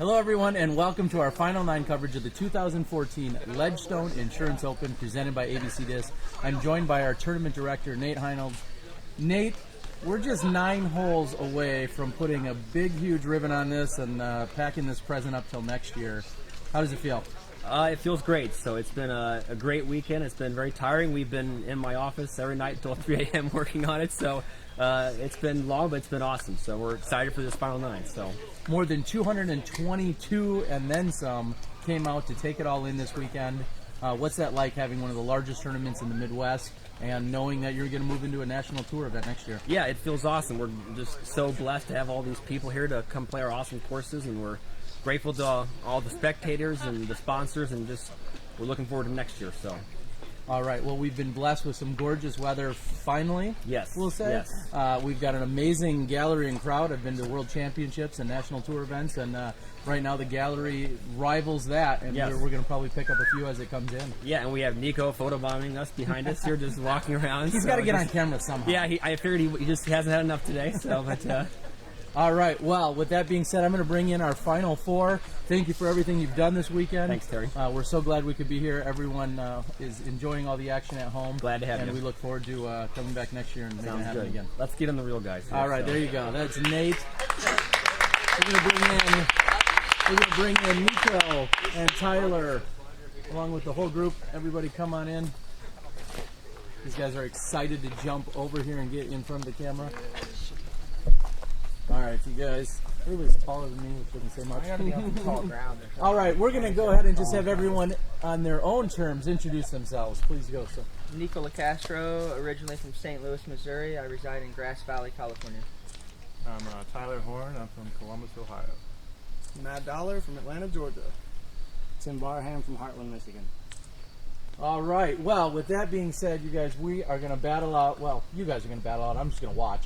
Hello everyone and welcome to our Final 9 coverage of the 2014 Ledgestone Insurance Open presented by ABC Disc. I'm joined by our tournament director, Nate Heinold. Nate, we're just 9 holes away from putting a big, huge ribbon on this and packing this present up till next year. How does it feel? It feels great. So it's been a great weekend. It's been very tiring. We've been in my office every night until 3 a.m. working on it. So it's been long, but it's been awesome. So we're excited for this Final 9. So more than 222 and then some came out to take it all in this weekend. What's that like, having one of the largest tournaments in the Midwest and knowing that you're going to move into a national tour event next year? Yeah, it feels awesome. We're just so blessed to have all these people here to come play our awesome courses, and we're grateful to all the spectators and the sponsors, and just we're looking forward to next year. So. All right. Well, we've been blessed with some gorgeous weather finally. Yes. We'll say. Yes. We've got an amazing gallery and crowd. I've been to World Championships and National Tour events, and right now the gallery rivals that, and yes. we're going to probably pick up a few as it comes in. Yeah, and we have Nikko photobombing us behind us here, just walking around. He's got to get on camera somehow. Yeah, I figured he just hasn't had enough today. So, but. All right. Well, with that being said, I'm going to bring in our final 4. Thank you for everything you've done this weekend. Thanks, Terry. We're so glad we could be here. Everyone is enjoying all the action at home. Glad to have you. And we look forward to coming back next year and making it happen good. again. Let's get on the real guys here. All right, there you go. That's Nate. We're going to bring in Nikko and Tyler, along with the whole group. Everybody come on in. These guys are excited to jump over here and get in front of the camera. All right, you guys. Everybody's taller than me, which doesn't say much. I gotta be on the tall ground. All right, we're going to go ahead and just have everyone on their own terms introduce themselves. Please go, sir. Nikko Locastro, originally from St. Louis, Missouri. I reside in Grass Valley, California. I'm Tyler Horne. I'm from Columbus, Ohio. Matt Dollar from Atlanta, Georgia. Tim Barham from Heartland, Michigan. All right. Well, with that being said, you guys, we are going to battle out. Well, you guys are going to battle out. I'm just going to watch.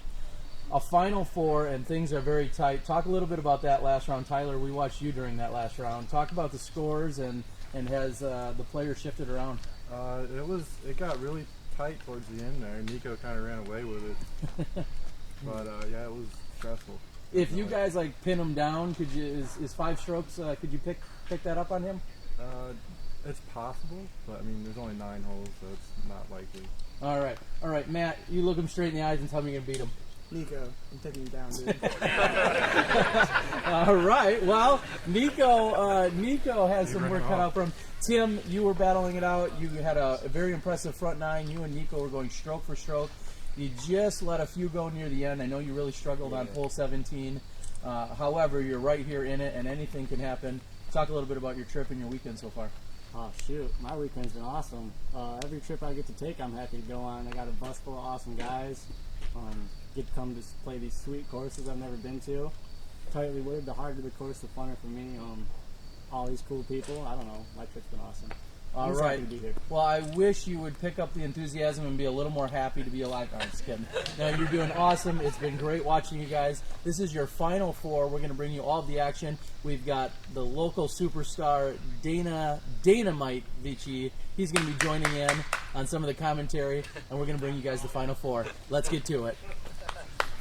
A Final 4, and things are very tight. Talk a little bit about that last round. Tyler, we watched you during that last round. Talk about the scores and has the players shifted around? It got really tight towards the end there. Nikko kind of ran away with it. But, yeah, it was stressful. If you guys, like, pin him down, could you, is 5 strokes, could you pick that up on him? It's possible, but, I mean, there's only 9 holes, so it's not likely. All right, Matt, you look him straight in the eyes and tell me you're going to beat him. Nikko, I'm taking you down, dude. All right. Well, Nikko has some work cut out for him. Tim, you were battling it out. You had a very impressive front 9. You and Nikko were going stroke for stroke. You just let a few go near the end. I know you really struggled on hole 17. However, you're right here in it, and anything can happen. Talk a little bit about your trip and your weekend so far. Oh, shoot. My weekend's been awesome. Every trip I get to take, I'm happy to go on. I got a bus full of awesome guys. Get to come to play these sweet courses I've never been to. Tightly wooded, the harder the course, the funner for me. All these cool people. I don't know. My trip's been awesome. All Just right. happy to be here. Well, I wish you would pick up the enthusiasm and be a little more happy to be alive. No, I'm just kidding. No, you're doing awesome. It's been great watching you guys. This is your final 4. We're going to bring you all of the action. We've got the local superstar, Dynamite Vici. He's going to be joining in on some of the commentary, and we're going to bring you guys the final 4. Let's get to it.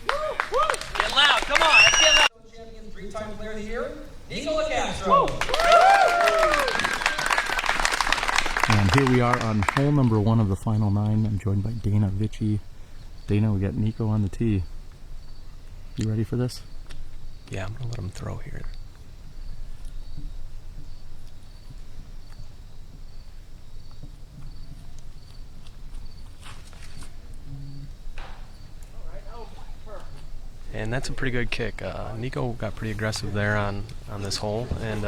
Get loud, come on, let's get loud. Champion, 3-time player of the year, Nikko Locastro. And here we are on hole number 1 of the final 9. I'm joined by Dana Vici. Dana, we got Nikko on the tee. You ready for this? Yeah, I'm gonna let him throw here. And that's a pretty good kick. Nikko got pretty aggressive there on this hole, and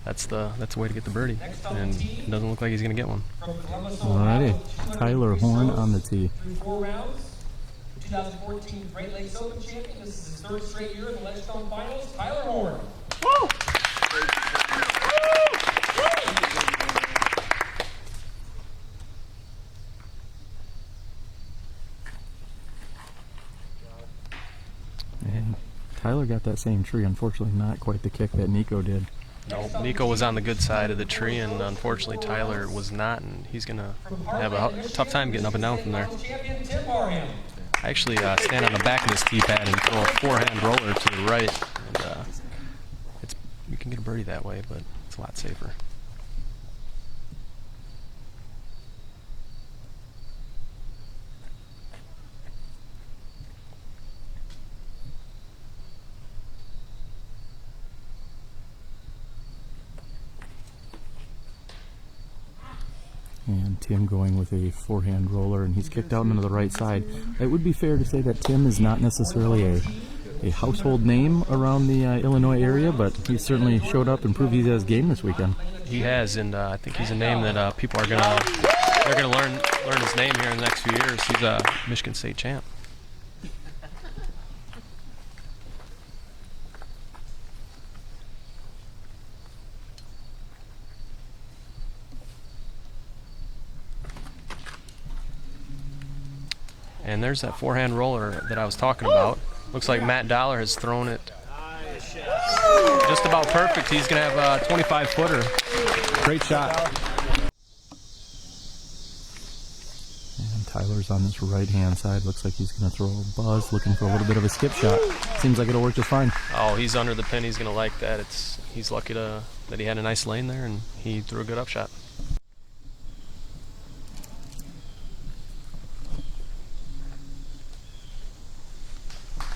that's the way to get the birdie. And it doesn't look like he's going to get one. Alrighty, Tyler Horne on the tee. 4 rounds. 2014 Great Lakes Open champion. This is his 3rd straight year in the Ledgestone Finals. Tyler Horne. Woo! And Tyler got that same tree. Unfortunately, not quite the kick that Nikko did. No, Nikko was on the good side of the tree, and unfortunately Tyler was not, and he's going to have a tough time getting up and down from there. I actually stand on the back of this tee pad and throw a 4-hand roller to the right, and can get a birdie that way, but it's a lot safer. And Tim going with a forehand roller, and he's kicked out into the right side. It would be fair to say that Tim is not necessarily a household name around the Illinois area, but he certainly showed up and proved he has game this weekend. He has, and I think he's a name that people are gonna learn his name here in the next few years. He's a Michigan State champ. And there's that forehand roller that I was talking about. Looks like Matt Dollar has thrown it just about perfect. He's going to have a 25-footer. Great shot. And Tyler's on this right-hand side. Looks like he's going to throw a buzz, looking for a little bit of a skip shot. Seems like it'll work just fine. Oh, he's under the pin. He's going to like that. He's lucky that he had a nice lane there, and he threw a good upshot.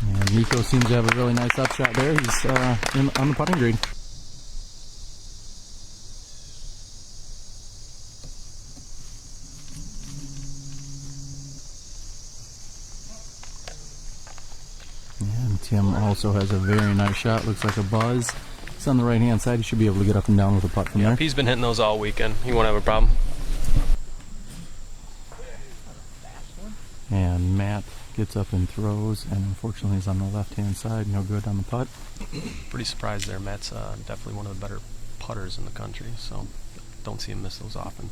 And Nikko seems to have a really nice upshot there. He's on the putting green. And Tim also has a very nice shot. Looks like a buzz. It's on the right-hand side. He should be able to get up and down with a putt from there. He's been hitting those all weekend. He won't have a problem. And Matt gets up and throws, and unfortunately he's on the left-hand side. No good on the putt. Pretty surprised there. Matt's definitely one of the better putters in the country, so don't see him miss those often.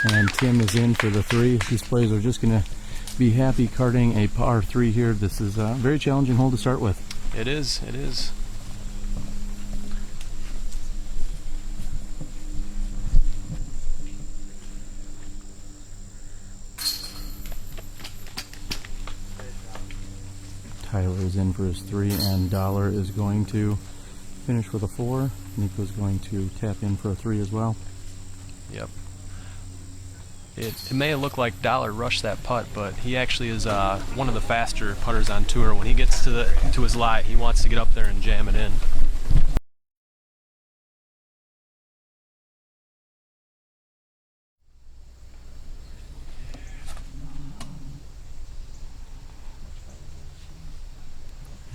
And Tim is in for the three. These players are just going to be happy carding a par 3 here. This is a very challenging hole to start with. It is. It is. Tyler is in for his 3, and Dollar is going to finish with a 4. Nikko's going to tap in for a 3 as well. Yep. It may look like Dollar rushed that putt, but he actually is one of the faster putters on tour. When he gets to his lie, he wants to get up there and jam it in.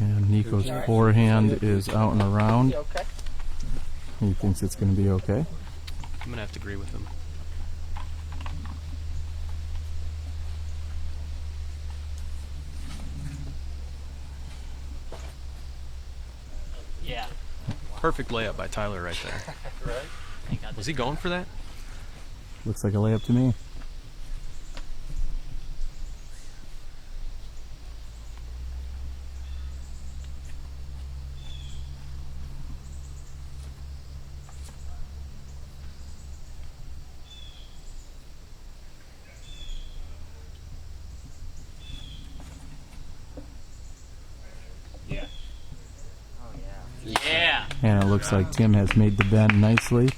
And Nikko's forehand is out and around. He thinks it's going to be okay. I'm going to have to agree with him. Yeah. Perfect layup by Tyler right there. Right? Was he going for that? Looks like a layup to me. Yeah. And it looks like Tim has made the bend nicely,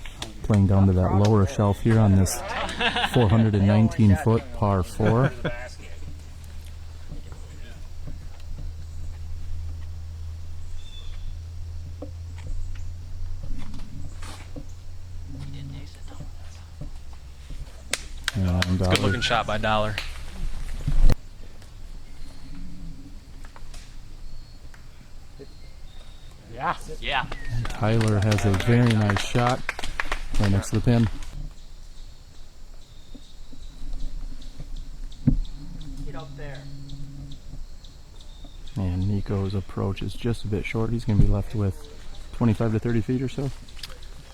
playing down to that lower shelf here on this 419-foot par 4. And Good looking shot by Dollar. Yeah. Yeah. Tyler has a very nice shot right next to the pin. Get up there. And Nikko's approach is just a bit short. He's going to be left with 25 to 30 feet or so.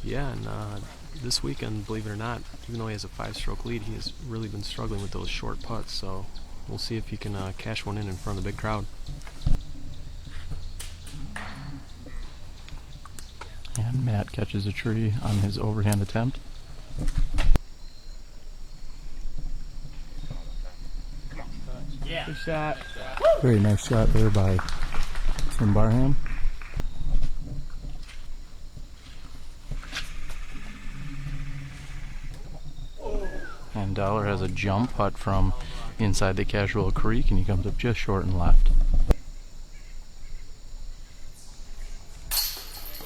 Yeah, and this weekend, believe it or not, even though he has a 5-stroke lead, he has really been struggling with those short putts. So we'll see if he can cash one in front of the big crowd. And Matt catches a tree on his overhand attempt. Good shot. Very nice shot there by Tim Barham. And Dollar has a jump putt from inside the casual creek, and he comes up just short and left.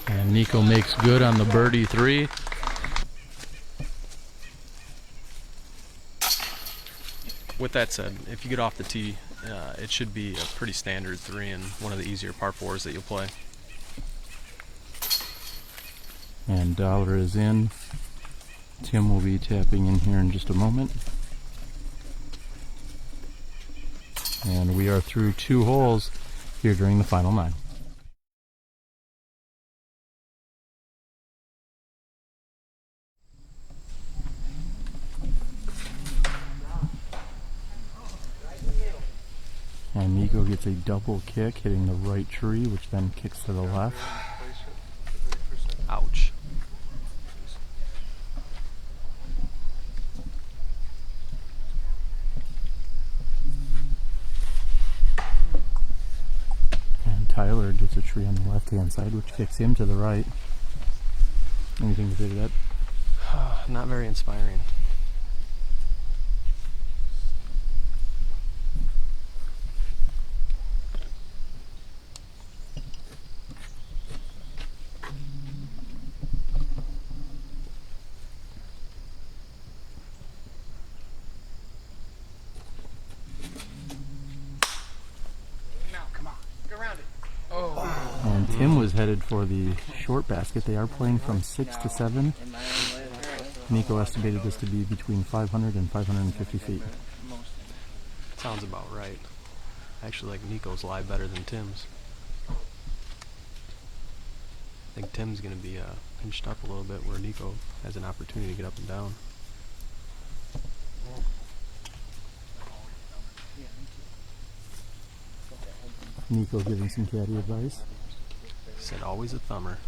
And Nikko makes good on the birdie 3. With that said, if you get off the tee, it should be a pretty standard 3 and one of the easier par 4s that you'll play. And Dollar is in. Tim will be tapping in here in just a moment. And we are through 2 holes here during the final 9. And Nikko gets a double kick, hitting the right tree, which then kicks to the left. Ouch. And Tyler gets a tree on the left-hand side, which kicks him to the right. Anything to say to that? Not very inspiring. And Tim was headed for the short basket. They are playing from 6 to 7. Nikko estimated this to be between 500 and 550 feet. Sounds about right. I actually like Nikko's lie better than Tim's. I think Tim's going to be pinched up a little bit where Nikko has an opportunity to get up and down. Nikko giving some caddy advice. Said always a thumber.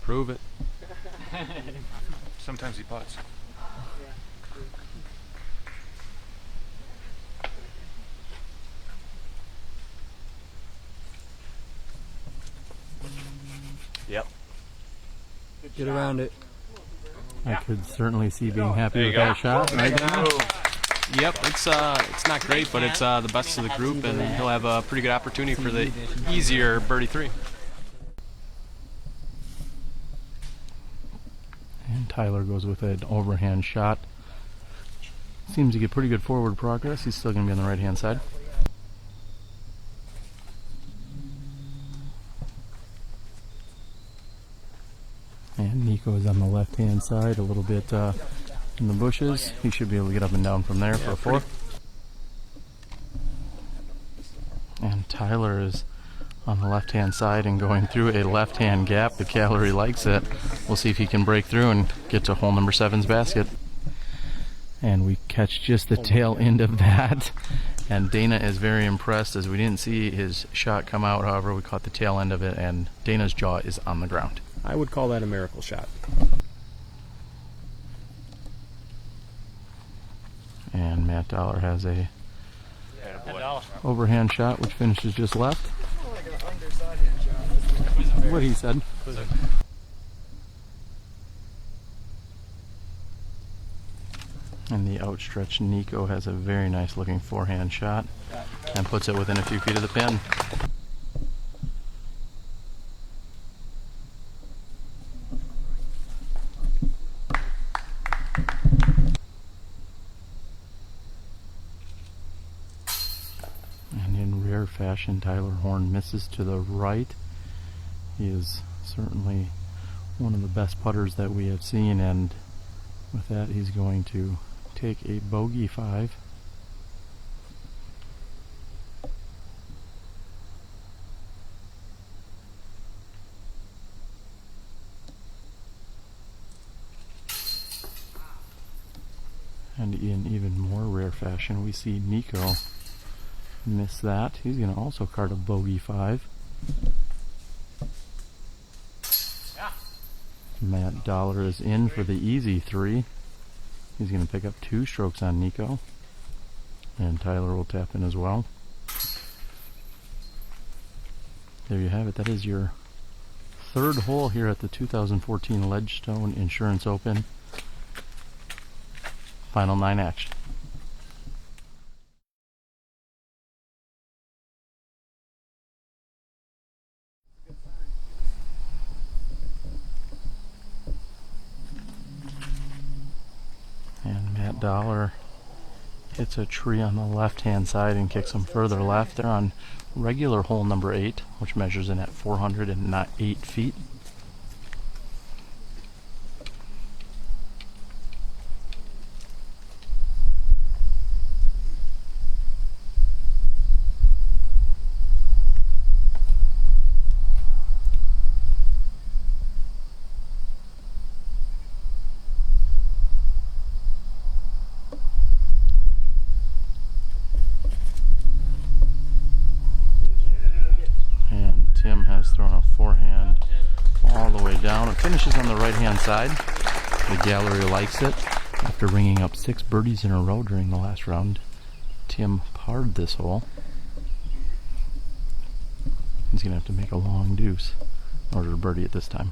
Prove it. Sometimes he putts. Yep. Get around it. I could certainly see being happy with that shot right now. Yep, it's not great, but it's the best of the group, and he'll have a pretty good opportunity for the easier birdie 3. And Tyler goes with an overhand shot. Seems to get pretty good forward progress. He's still going to be on the right-hand side. And Nikko is on the left-hand side, a little bit in the bushes. He should be able to get up and down from there for a 4. And Tyler is on the left-hand side and going through a left-hand gap. The Calorie likes it. We'll see if he can break through and get to hole number 7's basket. And we catch just the tail end of that. And Dana is very impressed, as we didn't see his shot come out. However, we caught the tail end of it, and Dana's jaw is on the ground. I would call that a miracle shot. And Matt Dollar has a overhand shot, which finishes just left. What he said. And the outstretched Nikko has a very nice looking forehand shot and puts it within a few feet of the pin. And in rare fashion, Tyler Horne misses to the right. He is certainly one of the best putters that we have seen, and with that he's going to take a bogey 5. And in even more rare fashion, we see Nikko miss that. He's going to also card a bogey 5. Matt Dollar is in for the easy 3. He's going to pick up 2 strokes on Nikko. And Tyler will tap in as well. There you have it. That is your 3rd hole here at the 2014 Ledgestone Insurance Open. Final 9 action. And Matt Dollar hits a tree on the left-hand side and kicks him further left. They're on regular hole number 8, which measures in at 408 feet. Tim has thrown a forehand all the way down. It finishes on the right-hand side. The gallery likes it. After ringing up 6 birdies in a row during the last round, Tim parred this hole. He's going to have to make a long deuce in order to birdie it this time.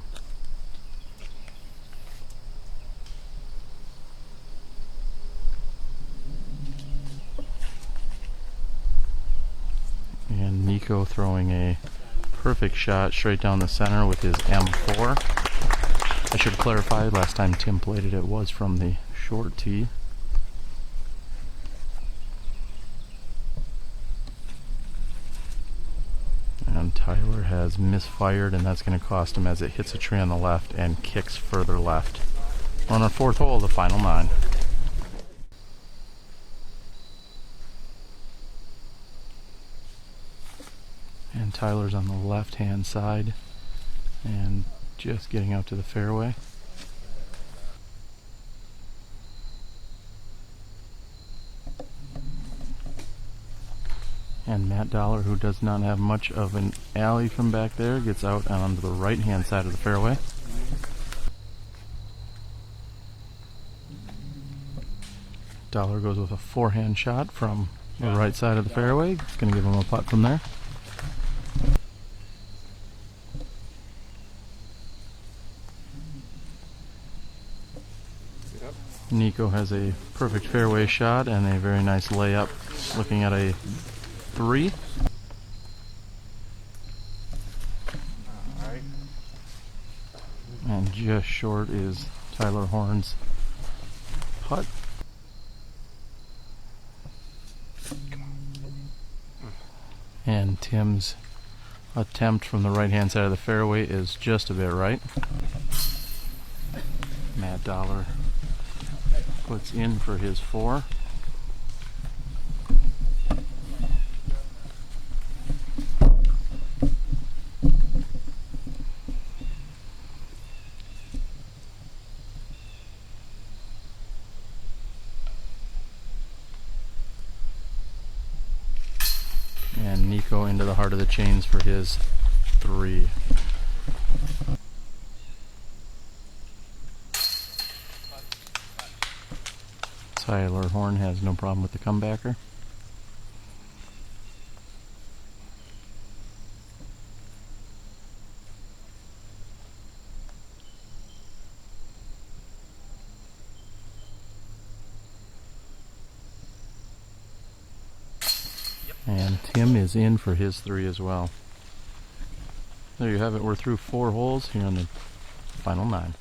And Nikko throwing a perfect shot straight down the center with his M4. I should clarify, last time Tim played it, it was from the short tee. And Tyler has misfired, and that's going to cost him as it hits a tree on the left and kicks further left. We're on our 4th hole of the final 9. And Tyler's on the left-hand side and just getting out to the fairway. And Matt Dollar, who does not have much of an alley from back there, gets out onto the right-hand side of the fairway. Dollar goes with a forehand shot from the right side of the fairway. It's going to give him a putt from there. Nikko has a perfect fairway shot and a very nice layup, looking at a 3. And just short is Tyler Horne's putt. And Tim's attempt from the right-hand side of the fairway is just a bit right. Matt Dollar puts in for his 4. And Nikko into the heart of the chains for his 3. Tyler Horne has no problem with the comebacker. And Tim is in for his 3 as well. There you have it. We're through 4 holes here on the final 9.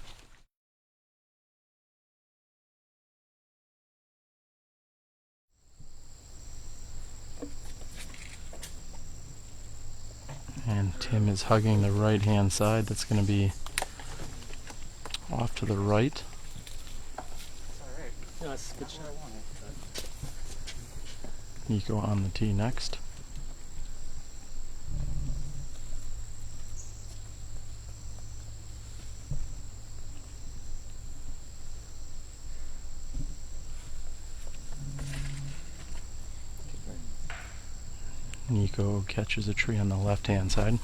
And Tim is hugging the right-hand side. That's going to be off to the right. Yeah, that's a good shot. Nikko on the tee next. Nikko catches a tree on the left-hand side.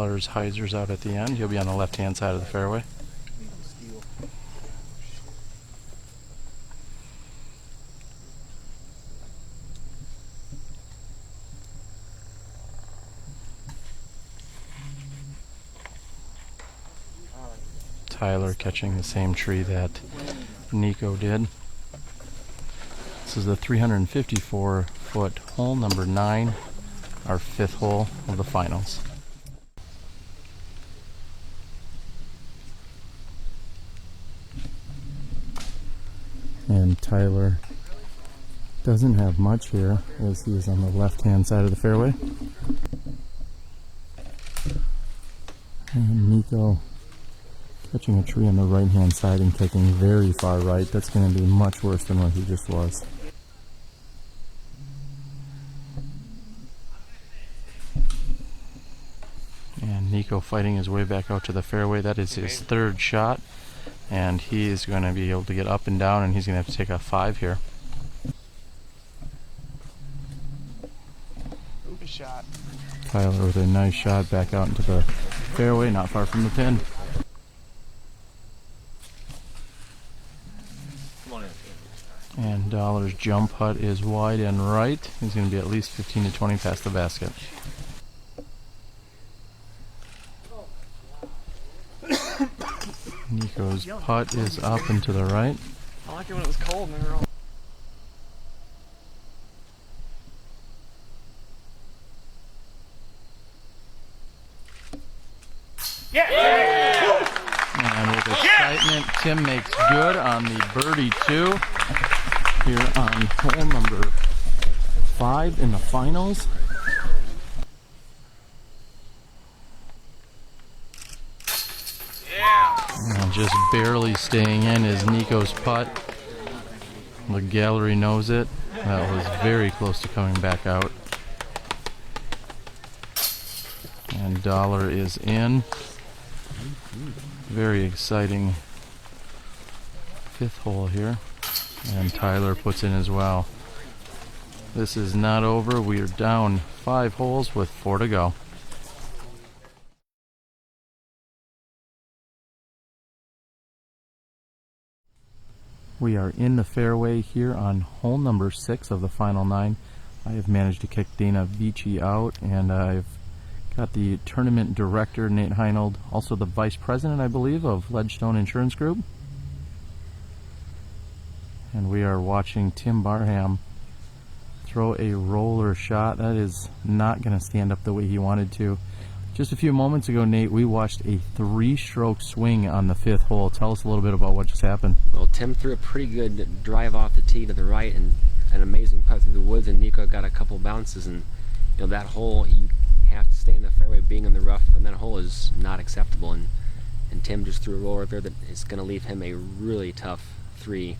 Tyler's hyzers out at the end. He'll be on the left-hand side of the fairway. Tyler catching the same tree that Nikko did. This is the 354-foot hole number 9, our 5th hole of the finals. And Tyler doesn't have much here as he is on the left-hand side of the fairway. And Nikko catching a tree on the right-hand side and taking very far right. That's going to be much worse than what he just was. And Nikko fighting his way back out to the fairway. That is his 3rd shot, and he is going to be able to get up and down, and he's going to have to take a 5 here. Oop shot. Tyler with a nice shot back out into the fairway, not far from the pin. And Dollar's jump putt is wide and right. He's going to be at least 15 to 20 past the basket. Nikko's putt is up and to the right. I like it when it was cold and they were all... And with excitement, Tim makes good on the birdie 2 here on hole number 5 in the finals. And just barely staying in is Nikko's putt. The gallery knows it. That was very close to coming back out. And Dollar is in. Very exciting 5th hole here. And Tyler puts in as well. This is not over. We are down 5 holes with 4 to go. We are in the fairway here on hole number 6 of the final 9. I have managed to kick Dana Vici out, and I've got the tournament director, Nate Heinold, also the vice president, I believe, of Ledgestone Insurance Group. And we are watching Tim Barham throw a roller shot. That is not going to stand up the way he wanted to. Just a few moments ago, Nate, we watched a 3-stroke swing on the 5th hole. Tell us a little bit about what just happened. Well, Tim threw a pretty good drive off the tee to the right and an amazing putt through the woods, and Nikko got a couple bounces, and that hole, you have to stay in the fairway. Being in the rough and that hole is not acceptable, and Tim just threw a roller there that is going to leave him a really tough 3.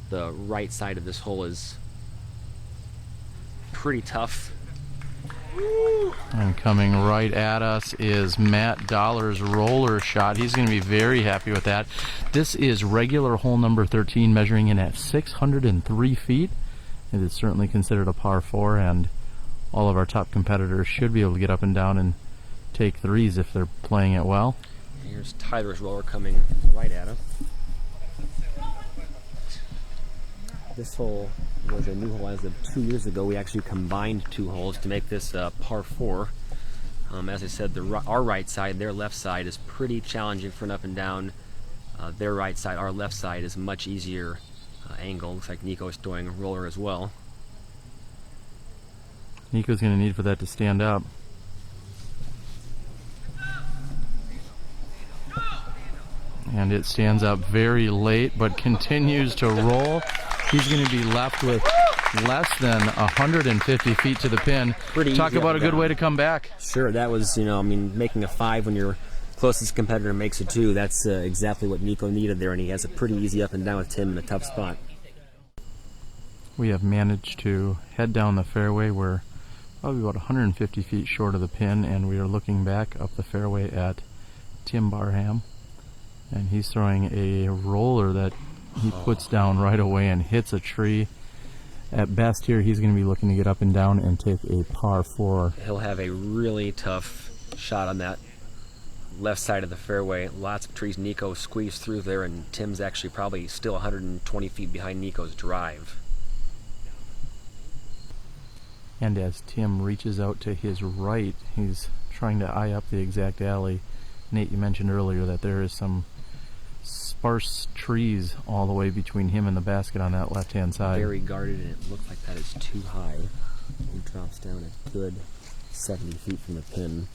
The right side of this hole is pretty tough. And coming right at us is Matt Dollar's roller shot. He's going to be very happy with that. This is regular hole number 13, measuring in at 603 feet. It is certainly considered a par 4, and all of our top competitors should be able to get up and down and take 3s if they're playing it well. Here's Tyler's roller coming right at him. This hole was a new hole as of 2 years ago. We actually combined 2 holes to make this par 4. As I said, our right side, their left side is pretty challenging for an up and down. Their right side, our left side, is much easier angle. Looks like Nikko's throwing a roller as well. Nikko's going to need for that to stand up. And it stands up very late, but continues to roll. He's going to be left with less than 150 feet to the pin. Talk about a good way to come back. Sure, that was, making a 5 when your closest competitor makes a 2. That's exactly what Nikko needed there, and he has a pretty easy up and down with Tim in a tough spot. We have managed to head down the fairway. We're probably about 150 feet short of the pin, and we are looking back up the fairway at Tim Barham. And he's throwing a roller that he puts down right away and hits a tree. At best here, he's going to be looking to get up and down and take a par 4. He'll have a really tough shot on that left side of the fairway. Lots of trees. Nikko squeezed through there, and Tim's actually probably still 120 feet behind Nikko's drive. And as Tim reaches out to his right, he's trying to eye up the exact alley. Nate, you mentioned earlier that there is some sparse trees all the way between him and the basket on that left-hand side. Very guarded, and it looks like that is too high. He drops down a good 70 feet from the pin.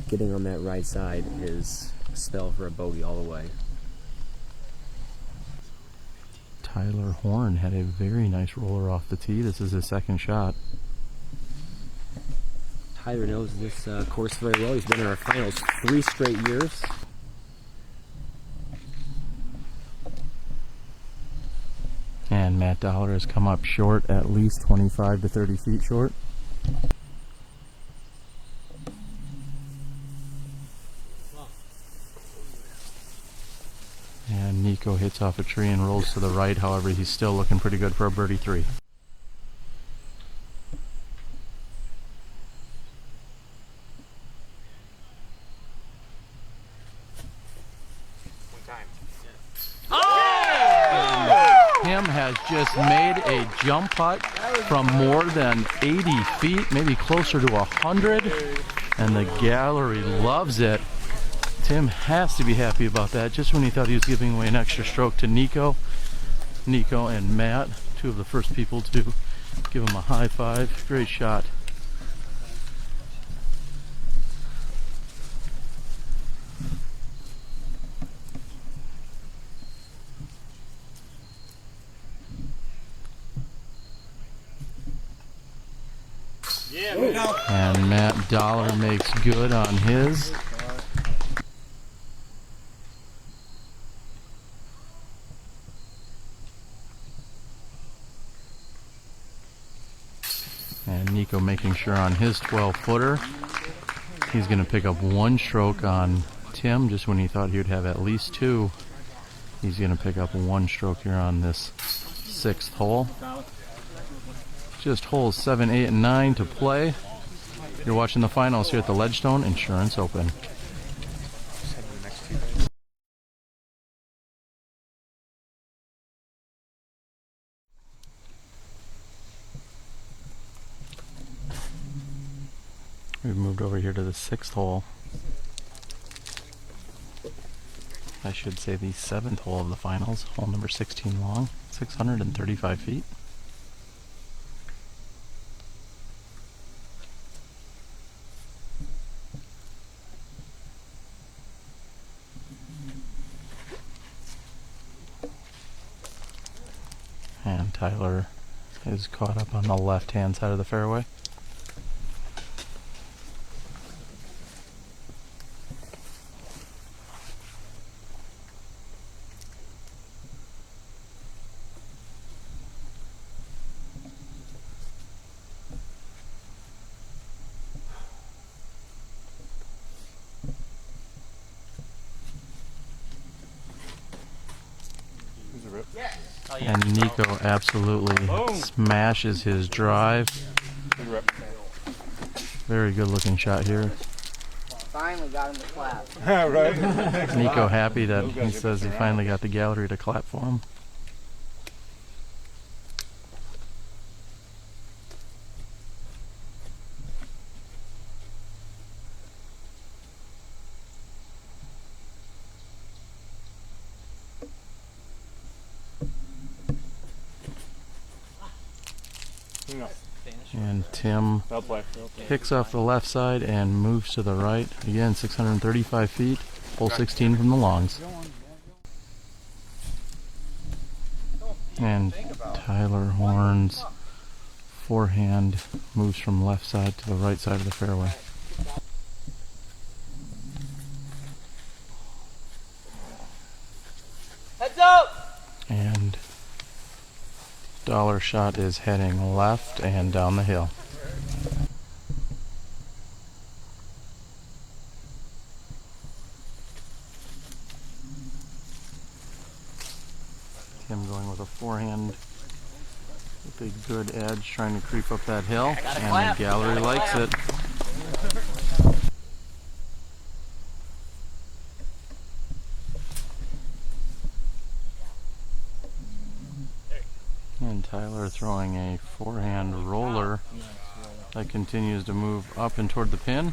Getting on that right side is a spell for a bogey all the way. Tyler Horne had a very nice roller off the tee. This is his second shot. Tyler knows this course very well. He's been in our finals 3 straight years. And Matt Dollar has come up short, at least 25 to 30 feet short. And Nikko hits off a tree and rolls to the right. However, he's still looking pretty good for a birdie 3. Tim has just made a jump putt from more than 80 feet, maybe closer to 100, and the gallery loves it. Tim has to be happy about that. Just when he thought he was giving away an extra stroke to Nikko, Nikko and Matt, 2 of the first people to give him a high five. Great shot. And Matt Dollar makes good on his. And Nikko making sure on his 12-footer. He's going to pick up 1 stroke on Tim, just when he thought he would have at least 2. He's going to pick up 1 stroke here on this 6th hole. Just holes 7, 8, and 9 to play. You're watching the finals here at the Ledgestone Insurance Open. We've moved over here to the 6th hole. I should say the 7th hole of the finals, hole number 16 long, 635 feet. And Tyler is caught up on the left-hand side of the fairway. And Nikko absolutely smashes his drive. Very good looking shot here. Finally got him to clap. Right. Nikko happy that he says he finally got the gallery to clap for him. And Tim picks off the left side and moves to the right. Again, 635 feet, hole 16 from the longs. And Tyler Horne's forehand moves from left side to the right side of the fairway. Heads up! And Dollar shot is heading left and down the hill. Tim going with a forehand with a good edge, trying to creep up that hill, and the gallery likes it. throwing a forehand roller that continues to move up and toward the pin.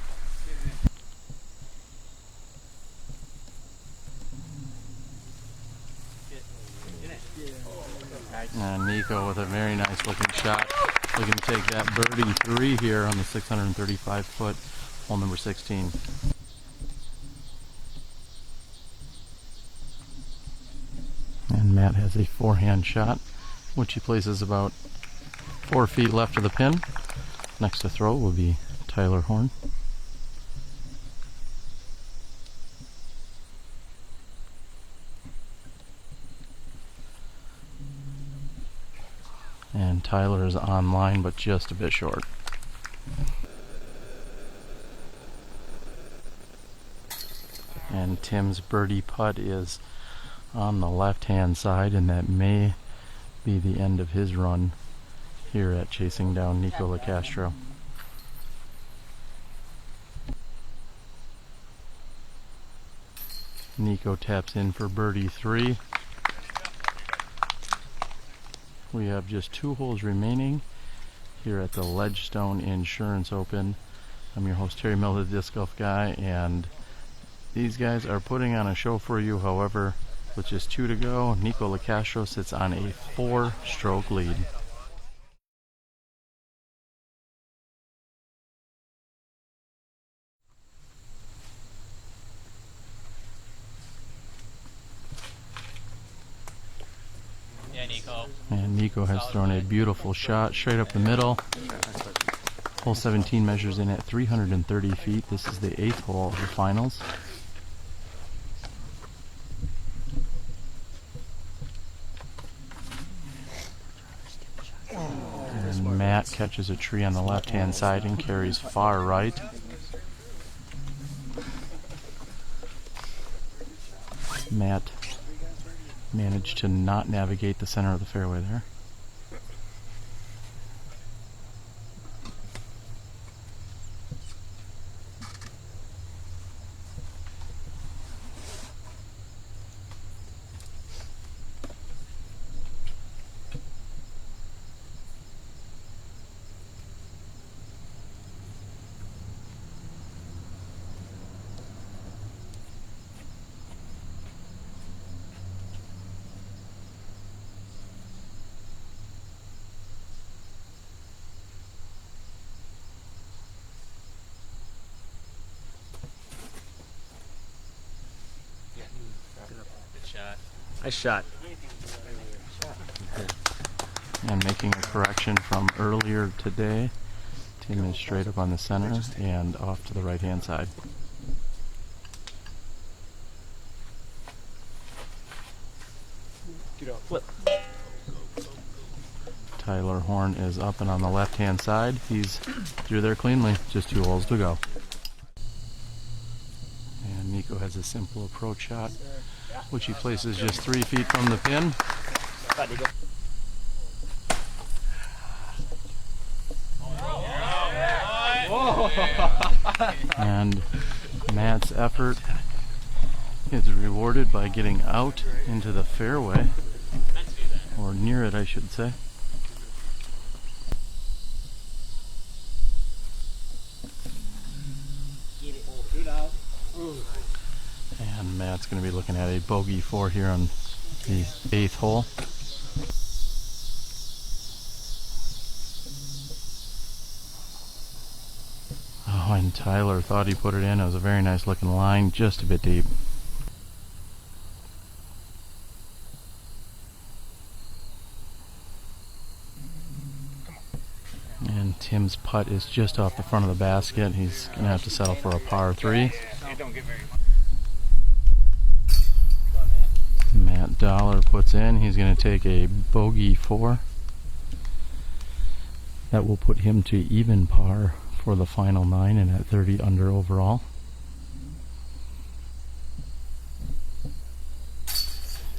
And Nikko with a very nice looking shot, looking to take that birdie 3 here on the 635 foot hole number 16. And Matt has a forehand shot, which he places about 4 feet left of the pin. Next to throw will be Tyler Horne. And Tyler is online, but just a bit short. And Tim's birdie putt is on the left-hand side, and that may be the end of his run here at chasing down Nikko Locastro. Nikko taps in for birdie 3. We have just 2 holes remaining here at the Ledgestone Insurance Open. I'm your host, Terry Miller, the Disc Golf Guy, and these guys are putting on a show for you. However, with just 2 to go, Nikko Locastro sits on a 4-stroke lead. And Nikko has thrown a beautiful shot straight up the middle. Hole 17 measures in at 330 feet. This is the 8th hole of the finals. And Matt catches a tree on the left-hand side and carries far right. Matt managed to not navigate the center of the fairway there. Nice shot. And making a correction from earlier today, Tim is straight up on the center and off to the right-hand side. Flip. Tyler Horne is up and on the left-hand side. He's through there cleanly. Just 2 holes to go. And Nikko has a simple approach shot, which he places just 3 feet from the pin. And Matt's effort is rewarded by getting out into the fairway, or near it I should say. And Matt's going to be looking at a bogey 4 here on the 8th hole. Oh, and Tyler thought he put it in. It was a very nice looking line, just a bit deep. And Tim's putt is just off the front of the basket. He's going to have to settle for a par 3. Matt Dollar puts in. He's going to take a bogey 4. That will put him to even par for the final 9 and at 30 under overall.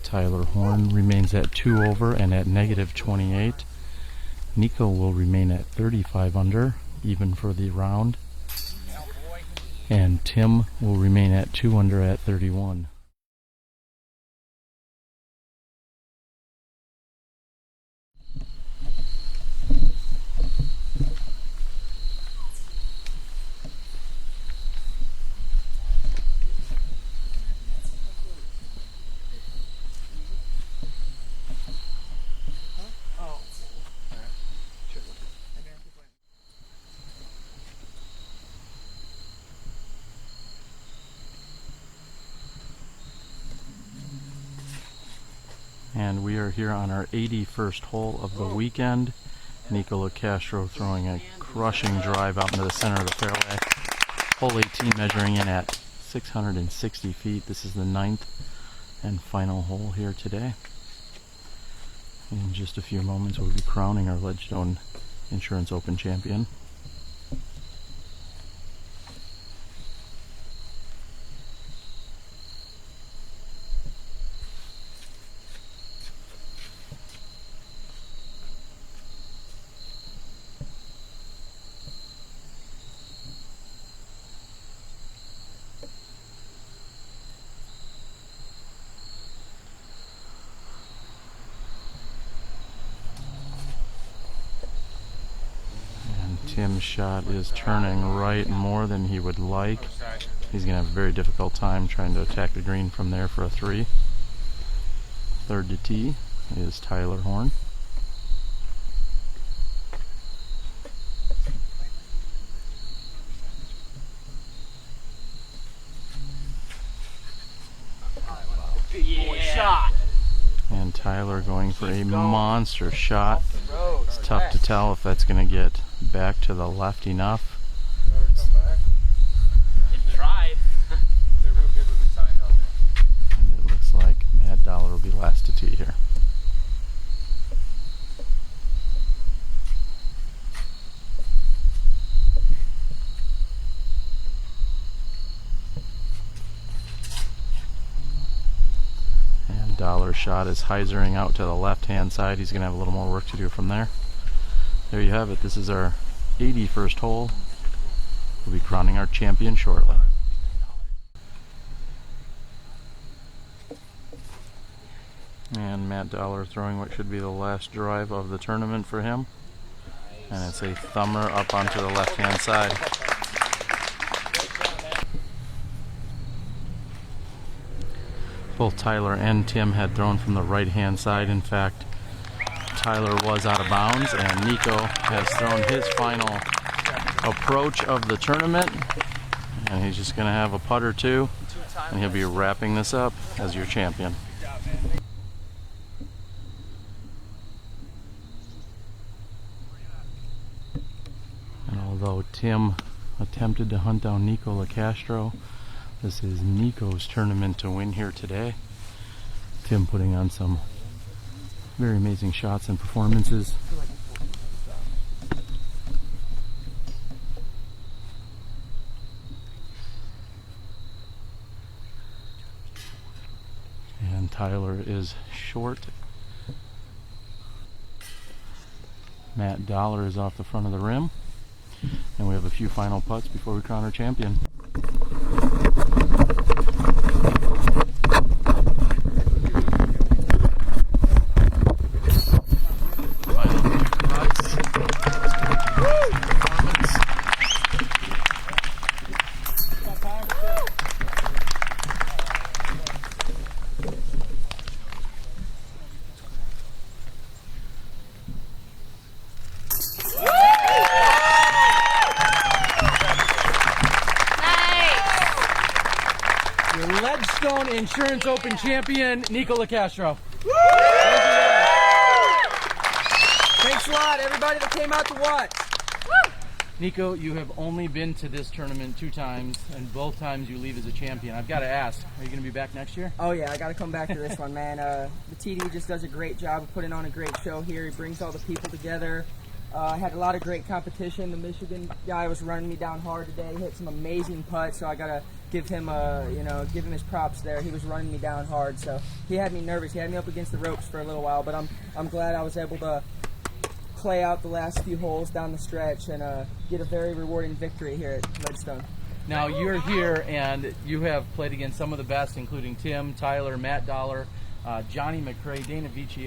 Tyler Horne remains at 2 over and at negative 28. Nikko will remain at 35 under, even for the round. And Tim will remain at 2 under at 31. And we are here on our 81st hole of the weekend. Nikko Locastro throwing a crushing drive out into the center of the fairway. Hole 18 measuring in at 660 feet. This is the 9th and final hole here today. In just a few moments we'll be crowning our Ledgestone Insurance Open champion. Tim's shot is turning right more than he would like. He's going to have a very difficult time trying to attack the green from there for a 3. Third to tee is Tyler Horne. And Tyler going for a monster shot. It's tough to tell if that's going to get back to the left enough. It tried. They're real good with the sign out there. And it looks like Matt Dollar will be last to tee here. And Dollar's shot is hyzering out to the left-hand side. He's going to have a little more work to do from there. There you have it. This is our 81st hole. We'll be crowning our champion shortly. And Matt Dollar throwing what should be the last drive of the tournament for him. And it's a thumber up onto the left-hand side. Both Tyler and Tim had thrown from the right-hand side. In fact, Tyler was out of bounds, and Nikko has thrown his final approach of the tournament, and he's just going to have a putt or two, and he'll be wrapping this up as your champion. And although Tim attempted to hunt down Nikko Locastro, this is Nikko's tournament to win here today. Tim putting on some very amazing shots and performances. And Tyler is short. Matt Dollar is off the front of the rim. And we have a few final putts before we crown our champion. Ledgestone Insurance Open champion, Nikko Locastro. Thanks a lot, everybody that came out to watch. Nikko, you have only been to this tournament 2 times, and both times you leave as a champion. I've got to ask, are you going to be back next year? Oh yeah, I got to come back to this one, man. The TD just does a great job of putting on a great show here. He brings all the people together. I had a lot of great competition. The Michigan guy was running me down hard today. He hit some amazing putts, so I got to give him give him his props there. He was running me down hard, so he had me nervous. He had me up against the ropes for a little while, but I'm glad I was able to play out the last few holes down the stretch and get a very rewarding victory here at Ledgestone. Now you're here and you have played against some of the best, including Tim, Tyler, Matt Dollar, Johnny McRae, Dana Vici,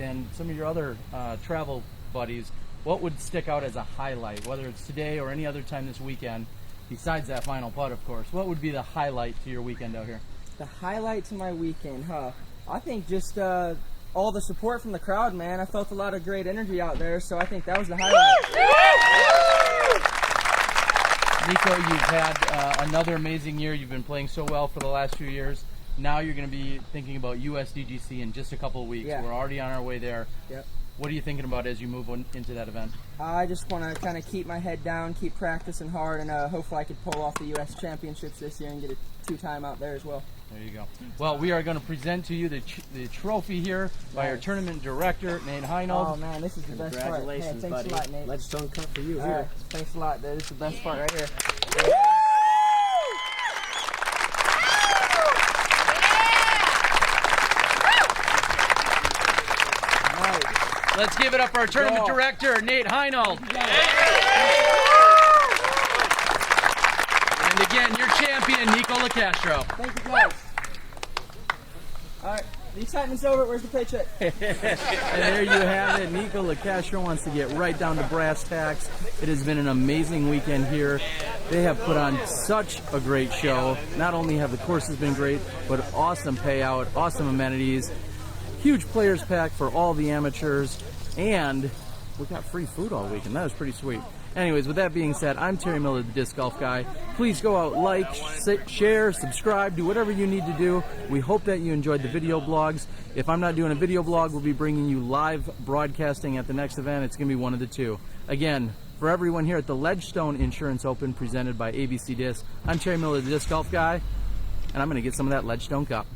and some of your other travel buddies. What would stick out as a highlight, whether it's today or any other time this weekend, besides that final putt, of course? What would be the highlight to your weekend out here? The highlight to my weekend, I think just all the support from the crowd, man. I felt a lot of great energy out there, so I think that was the highlight. Nikko, you've had another amazing year. You've been playing so well for the last few years. Now you're going to be thinking about USDGC in just a couple of weeks. Yeah. We're already on our way there. Yep. What are you thinking about as you move into that event? I just want to kind of keep my head down, keep practicing hard, and hopefully I could pull off the U.S. Championships this year and get a 2-time out there as well. There you go. Well, we are going to present to you the trophy here by our tournament director, Nate Heinold. Oh man, this is the best part. Hey, Congratulations, thanks buddy. a lot, Nate. Ledgestone Cup for you All here. right, thanks a lot, dude. This is the best part right here. Let's give it up for our tournament director, Nate Heinold. And again, your champion, Nikko Locastro. Thank you, guys. All right, the excitement's over. Where's the paycheck? And there you have it. Nikko Locastro wants to get right down to brass tacks. It has been an amazing weekend here. They have put on such a great show. Not only have the courses been great, but awesome payout, awesome amenities, huge players pack for all the amateurs, and we got free food all weekend. That was pretty sweet. Anyways, with that being said, I'm Terry Miller, the Disc Golf Guy. Please go out, like, share, subscribe, do whatever you need to do. We hope that you enjoyed the video blogs. If I'm not doing a video blog, we'll be bringing you live broadcasting at the next event. It's going to be one of the two. Again, for everyone here at the Ledgestone Insurance Open presented by ABC Disc, I'm Terry Miller, the Disc Golf Guy, and I'm going to get some of that Ledgestone Cup.